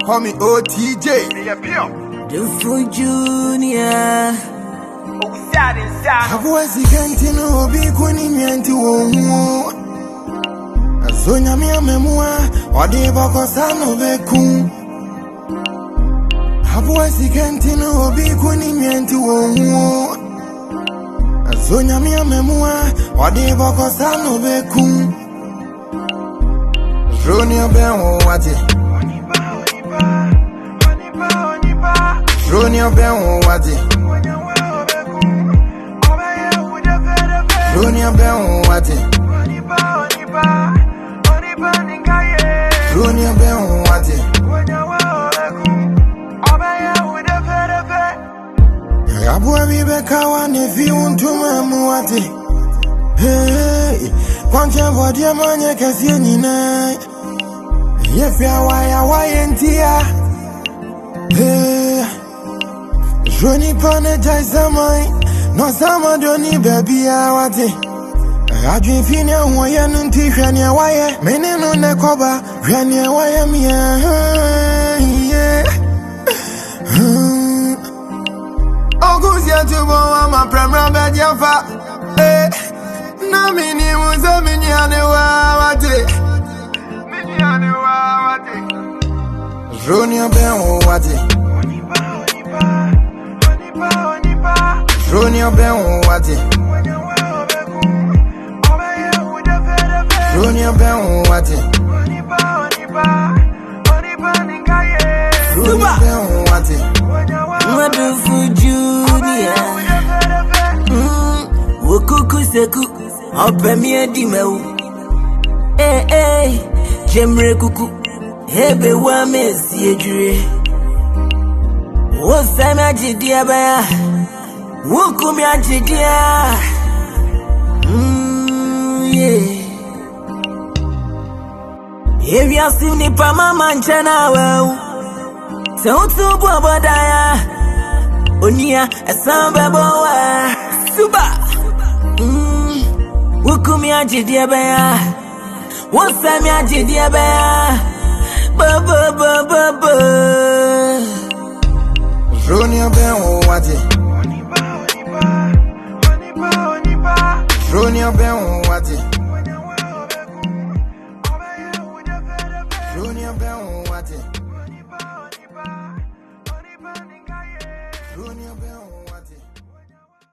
Call me OTJ. The Food Junior. Have was the Cantino be quinning me to one. Sonia mia memoir, or the Bacosano Becum. Have was the Cantino be quinning me to one. Sonia mia memoir, or the Bacosano Becum. Ronia Ben, what it? Ronia Ben, what it? Ronia Ben, what it? Ronia Ben, what it? Abua Rebecca, one if you want to what it? Hey, Quantum for dear Mania Cassiani. If you are why and tia. Hey, Johnny Panetize mine. No sama doni baby awate Adwin fini ahoye no nti hwane waye mene no ne koba hwane waye mia Ogusia tubo wa ma premra bejafa na mini muza mini ane wate Ronia ben wate Ronia Ben what it? Ronia Ben what it? Ronia Ben what it? Wonderful Junior. Wokuku seku, opemie dimeu. Jemre kuku, hebe wa mesi ejure. Wosama jidia baya. Wukumi ajidia If you see me pa mama nchana well Se utu bwabodaya Onia esamba bowa Suba Wukumi ajidia baya Wosami ajidia baya Ba Ronia Ben what it? Ronia Ben what it?